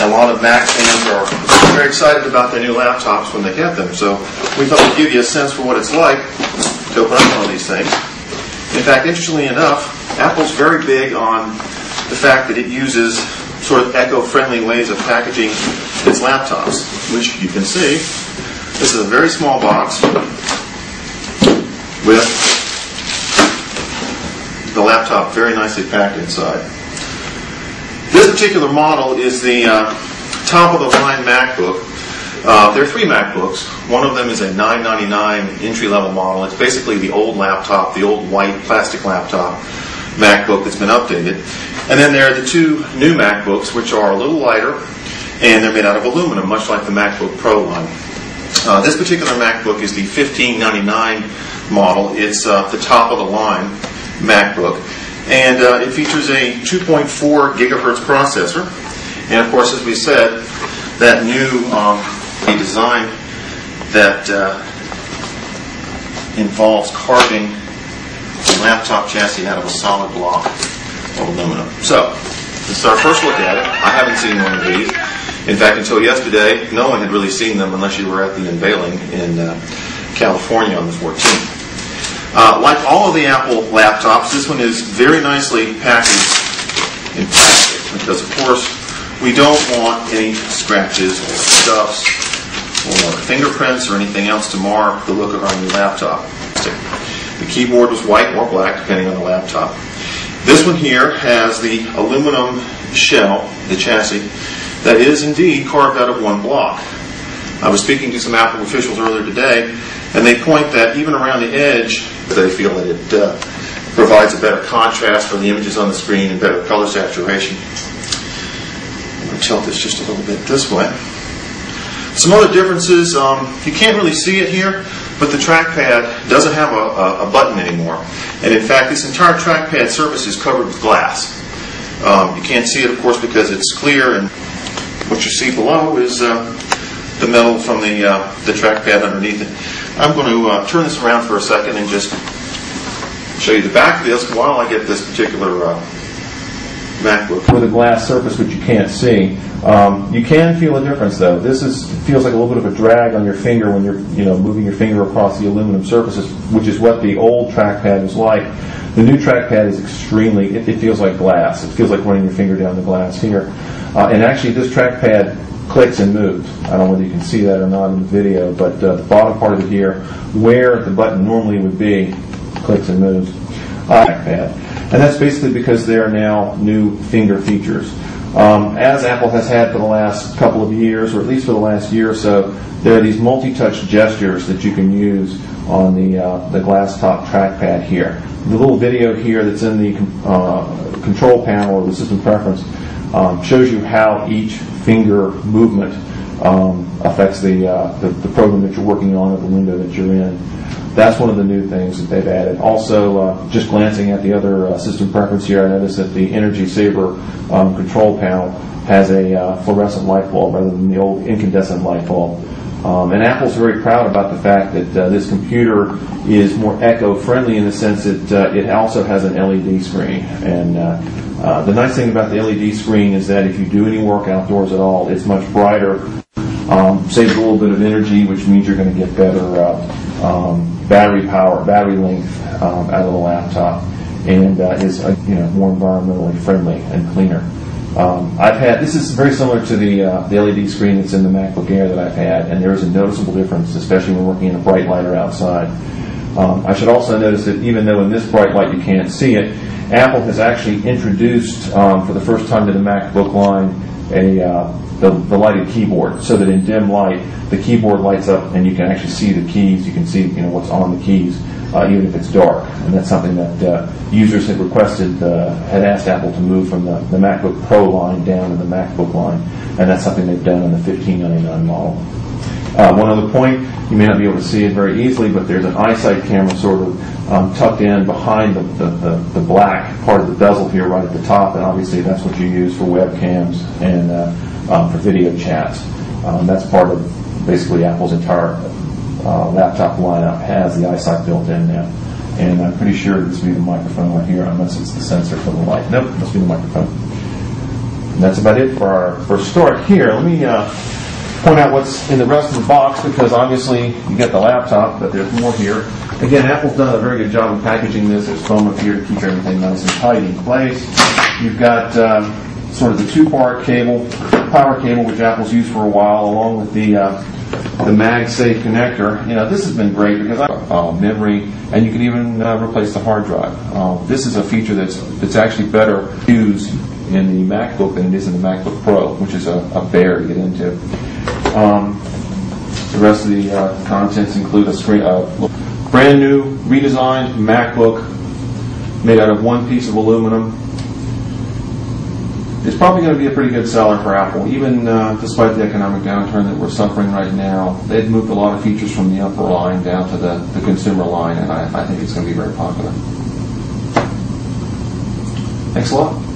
A lot of Mac fans are very excited about their new laptops when they get them, so we thought we'd give you a sense for what it's like to open up one of these things. In fact, interestingly enough, Apple's very big on the fact that it uses sort of eco-friendly ways of packaging its laptops, which you can see. This is a very small box with the laptop very nicely packed inside. This particular model is the top-of-the-line MacBook. There are three MacBooks. One of them is a $999 entry-level model. It's basically the old laptop, the old white plastic laptop MacBook that's been updated. And then there are the two new MacBooks, which are a little lighter, and they're made out of aluminum, much like the MacBook Pro line. This particular MacBook is the $1,599 model. It's the top-of-the-line MacBook. And it features a 2.4 gigahertz processor. And of course, as we said, that new design that involves carving the laptop chassis out of a solid block of aluminum. So, this is our first look at it. I haven't seen one of these. In fact, until yesterday, no one had really seen them unless you were at the unveiling in California on the 14th. Like all of the Apple laptops, this one is very nicely packaged in plastic because, of course, we don't want any scratches or scuffs or fingerprints or anything else to mar the look of our new laptop. The keyboard was white or black, depending on the laptop. This one here has the aluminum shell, the chassis, that is indeed carved out of one block. I was speaking to some Apple officials earlier today, and they point that even around the edge, they feel that it provides a better contrast for the images on the screen and better color saturation. I'm going to tilt this just a little bit this way. Some other differences, you can't really see it here, but the trackpad doesn't have a button anymore. And in fact, this entire trackpad surface is covered with glass. You can't see it, of course, because it's clear, and what you see below is the metal from the trackpad underneath it. I'm going to turn this around for a second and just show you the back of this while I get this particular MacBook. With a glass surface which you can't see. You can feel a difference though. This feels like a little bit of a drag on your finger when you're moving your finger across the aluminum surfaces, which is what the old trackpad was like. The new trackpad is extremely, it feels like glass. It feels like running your finger down the glass here. And actually this trackpad clicks and moves. I don't know whether you can see that or not in the video, but the bottom part of it here, where the button normally would be, clicks and moves. Trackpad. And that's basically because there are now new finger features. As Apple has had for the last couple of years, or at least for the last year or so, there are these multi-touch gestures that you can use on the glass top trackpad here. The little video here that's in the control panel or the system preference shows you how each finger movement affects the program that you're working on or the window that you're in. That's one of the new things that they've added. Also, just glancing at the other system preference here, I noticed that the Energy Saver control panel has a fluorescent light bulb rather than the old incandescent light bulb. And Apple's very proud about the fact that this computer is more eco-friendly in the sense that it also has an LED screen. And the nice thing about the LED screen is that if you do any work outdoors at all, it's much brighter, saves a little bit of energy, which means you're going to get better battery power, battery length out of the laptop, and is more environmentally friendly and cleaner. This is very similar to the LED screen that's in the MacBook Air that I've had, and there is a noticeable difference, especially when working in a bright light or outside. I should also notice that even though in this bright light you can't see it, Apple has actually introduced for the first time to the MacBook line the lighted keyboard, so that in dim light the keyboard lights up and you can actually see the keys. You can see what's on the keys even if it's dark, and that's something that users had requested, had asked Apple to move from the MacBook Pro line down to the MacBook line, and that's something they've done on the $1,599 model. One other point, you may not be able to see it very easily, but there's an eyesight camera sort of tucked in behind the black part of the bezel here right at the top, and obviously that's what you use for webcams and for video chats. That's part of basically Apple's entire laptop lineup has the eyesight built in now. And I'm pretty sure this will be the microphone right here, unless it's the sensor for the light. Nope, it must be the microphone. And that's about it for our first start here. Let me point out what's in the rest of the box, because obviously you get the laptop, but there's more here. Again, Apple's done a very good job of packaging this. There's foam up here to keep everything nice and tight in place. You've got sort of the two-part cable, power cable, which Apple's used for a while, along with the MagSafe connector. You know, this has been great because memory, and you can even replace the hard drive. This is a feature that's actually better used in the MacBook than it is in the MacBook Pro, which is a bear to get into. The rest of the contents include a screen, brand new, redesigned MacBook made out of one piece of aluminum. It's probably going to be a pretty good seller for Apple, even despite the economic downturn that we're suffering right now. They've moved a lot of features from the upper line down to the consumer line, and I think it's going to be very popular. Thanks a lot.